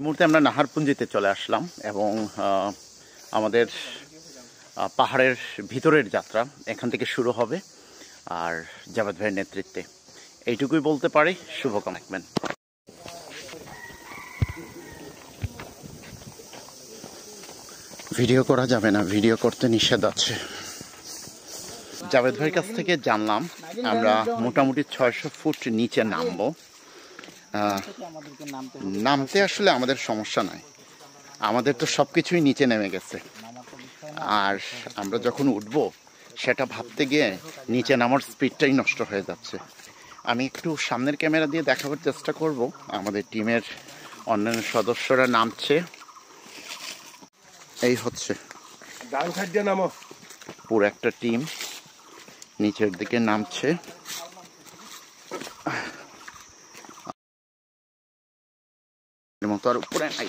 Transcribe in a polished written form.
মুহূর্তে আমরা নাহারপুঞ্জিতে চলে আসলাম এবং আমাদের পাহাড়ের ভিতরের যাত্রা এখান থেকে শুরু হবে আর জাভেদ ভাইয়ের নেতৃত্বে এইটুকুই বলতে পারি। শুভকামনা রাখবেন। ভিডিও করা যাবে না, ভিডিও করতে নিষেধ আছে। জাভেদ ভাইয়ের কাছ থেকে জানলাম আমরা মোটামুটি 600 ফুট নিচে নামবো। নামতে আসলে আমাদের সমস্যা নাই, আমাদের তো সব কিছুই নিচে নেমে গেছে। আর আমরা যখন উঠবো সেটা ভাবতে গিয়ে নিচে নামার স্পিডটাই নষ্ট হয়ে যাচ্ছে। আমি একটু সামনের ক্যামেরা দিয়ে দেখাবার চেষ্টা করব। আমাদের টিমের অন্যান্য সদস্যরা নামছে, এই হচ্ছে পুরো একটা টিম নিচের দিকে নামছে। মতো আর উপরে নাই।